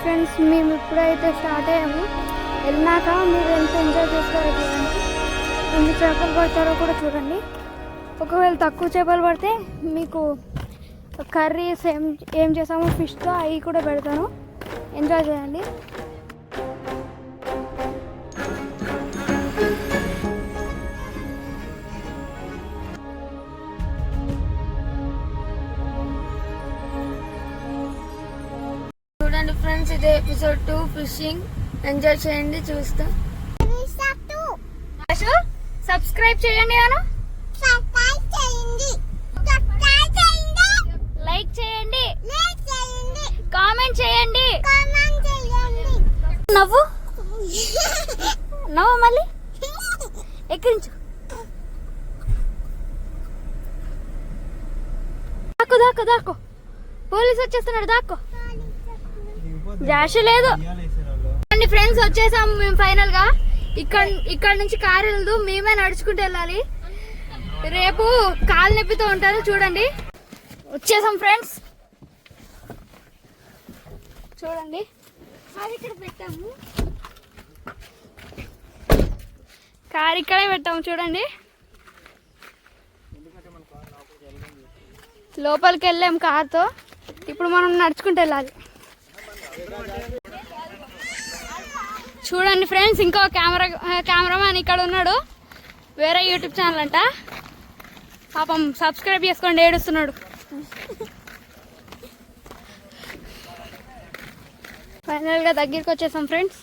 Friends, మేము ఇప్పుడైతే start అయ్యాము. వెళ్ళినాక మీరు ఎంత ఎంజాయ్ చేస్తారో చూడండి, ఎన్ని చేపలు పడతారో కూడా చూడండి. ఒకవేళ తక్కువ చేపలు పడితే మీకు కర్రీస్ ఏం చేసామో ఫిష్తో అవి కూడా పెడతాను, ఎంజాయ్ చేయండి. చూడండి ఫ్రెండ్స్, ఇదే ఎపిసోడ్ 2 ఫిషింగ్. ఎంజాయ్ చేయండి చూస్తా. సబ్స్క్రైబ్ చేయండి, లైక్ చేయండి, కామెంట్ చేయండి. నవ్వు నవ్వు మళ్ళీ ఎక్కించు. దాక్కో దాక్కో దాక్కో, పోలీసు వచ్చేస్తున్నాడు, దాక్కో. జాష్ లేదు. ఫ్రెండ్స్ వచ్చేసాం మేము ఫైనల్ గా. ఇక్కడ నుంచి కారు వెళ్దు, మేమే నడుచుకుంటూ వెళ్ళాలి. రేపు కాలు నొప్పితో ఉంటారు. చూడండి వచ్చేసాం ఫ్రెండ్స్, చూడండి అది ఇక్కడ పెట్టాము, కారు ఇక్కడే పెట్టాము. చూడండి లోపలికి వెళ్ళాం కార్తో. ఇప్పుడు మనం నడుచుకుంటూ వెళ్ళాలి. చూడండి ఫ్రెండ్స్, ఇంకో కెమెరామ్యాన్ ఇక్కడ ఉన్నాడు, వేరే యూట్యూబ్ ఛానల్ అంట. పాపం సబ్స్క్రైబ్ చేసుకోండి, ఏడుస్తున్నాడు. ఫైనల్గా దగ్గరికి వచ్చేసాం ఫ్రెండ్స్.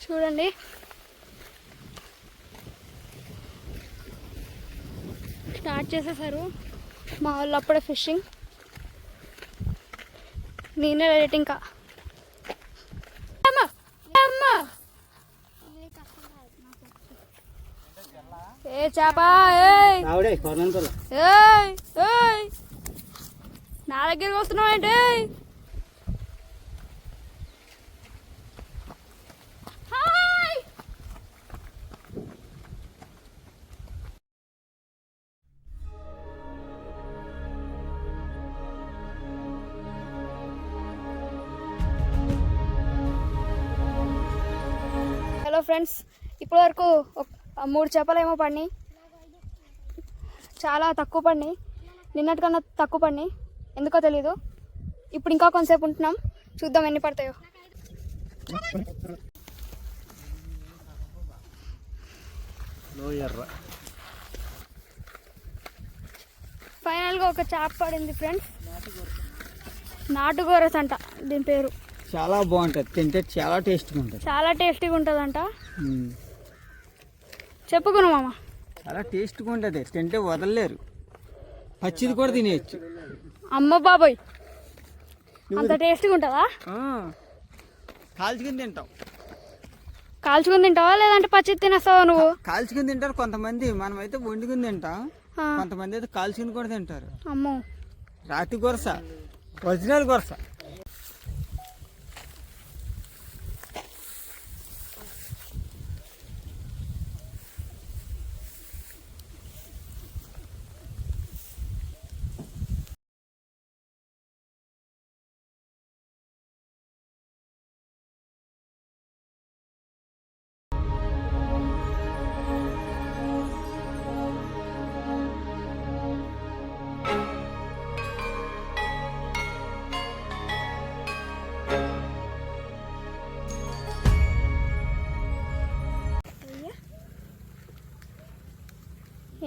చూడండి స్టార్ట్ చేసేసారు మా వాళ్ళు అప్పుడే ఫిషింగ్. నేనే రేట్ ఇంకా ఏ చేప నా దగ్గరికి వస్తున్నావు ఏంటి? హలో ఫ్రెండ్స్, ఇప్పటి వరకు 3 చేపలు ఏమో పడినాయి. చాలా తక్కువ పడినాయి, నిన్నటికన్నా తక్కువ పడినాయి, ఎందుకో తెలీదు. ఇప్పుడు ఇంకా కొంతసేపు ఉంటున్నాం, చూద్దాం ఎన్ని పడతాయో. ఫైనల్గా ఒక చేప పడింది ఫ్రెండ్స్, నాటుగోరస్ అంట దీని పేరు. చాలా బాగుంటుంది, తింటే చాలా టేస్టీగా ఉంటుంది. చాలా టేస్టీగా ఉంటుందంట. చెప్పుకున్నా మామ, చాలా టేస్ట్గా ఉంటుంది, తింటే వదలలేరు. పచ్చిది కూడా తినేయచ్చు. అమ్మ బాబోయ్, అంత టేస్టీగా ఉంటుందా? కాల్చుకుని తింటాం. కాల్చుకుని తింటావా లేదంటే పచ్చి తినేస్తావా నువ్వు? కాల్చుకుని తింటారు కొంతమంది, మనమైతే వండుకుని తింటాం. కొంతమంది అయితే కాల్చుకుని కూడా తింటారు. అమ్మో, రాతి గొరస, ఒరిజినల్ గొరస.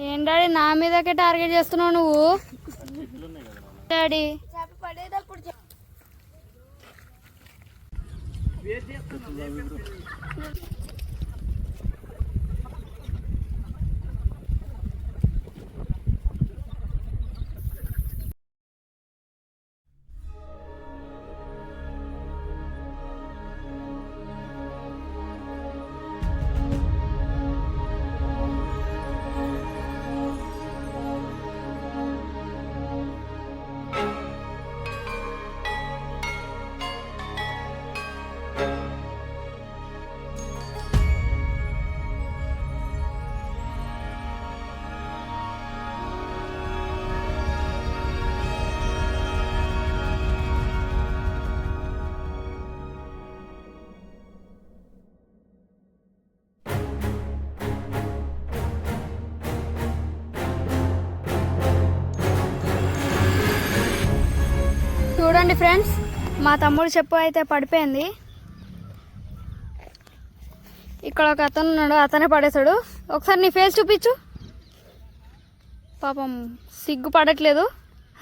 ఏం డాడీ నా మీదకే టార్గెట్ చేస్తున్నావు నువ్వు? డాడీ పడేటప్పుడు చూడండి ఫ్రెండ్స్, మా తమ్ముడు చెప్పు అయితే పడిపోయింది. ఇక్కడ ఒక అతను ఉన్నాడు, అతనే పడేశాడు. ఒకసారి నీ ఫేస్ చూపించు. పాపం సిగ్గు పడట్లేదు,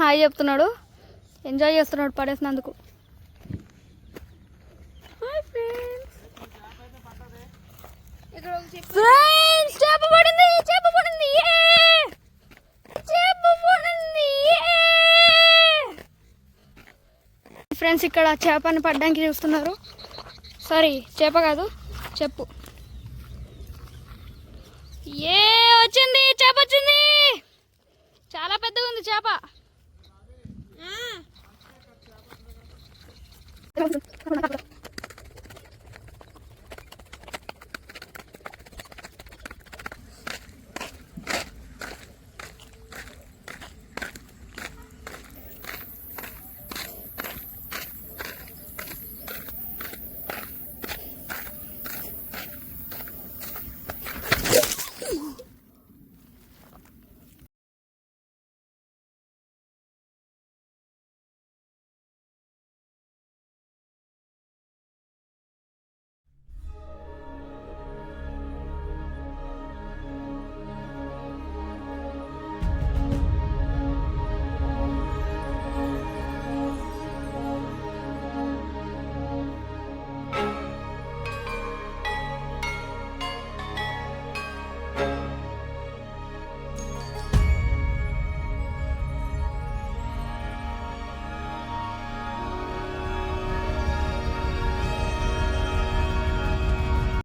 హాయ్ చెప్తున్నాడు, ఎంజాయ్ చేస్తున్నాడు పడేసినందుకు. ఫ్రెండ్స్ చేప పడింది, చేప పడింది, చేప పడింది. ఫ్రెండ్స్ ఇక్కడ చేపని పడ్డానికి చూస్తున్నారు. సారీ చేప కాదు, చెప్పు. వచ్చింది, చేప వచ్చింది. చాలా పెద్దగా ఉంది చేప.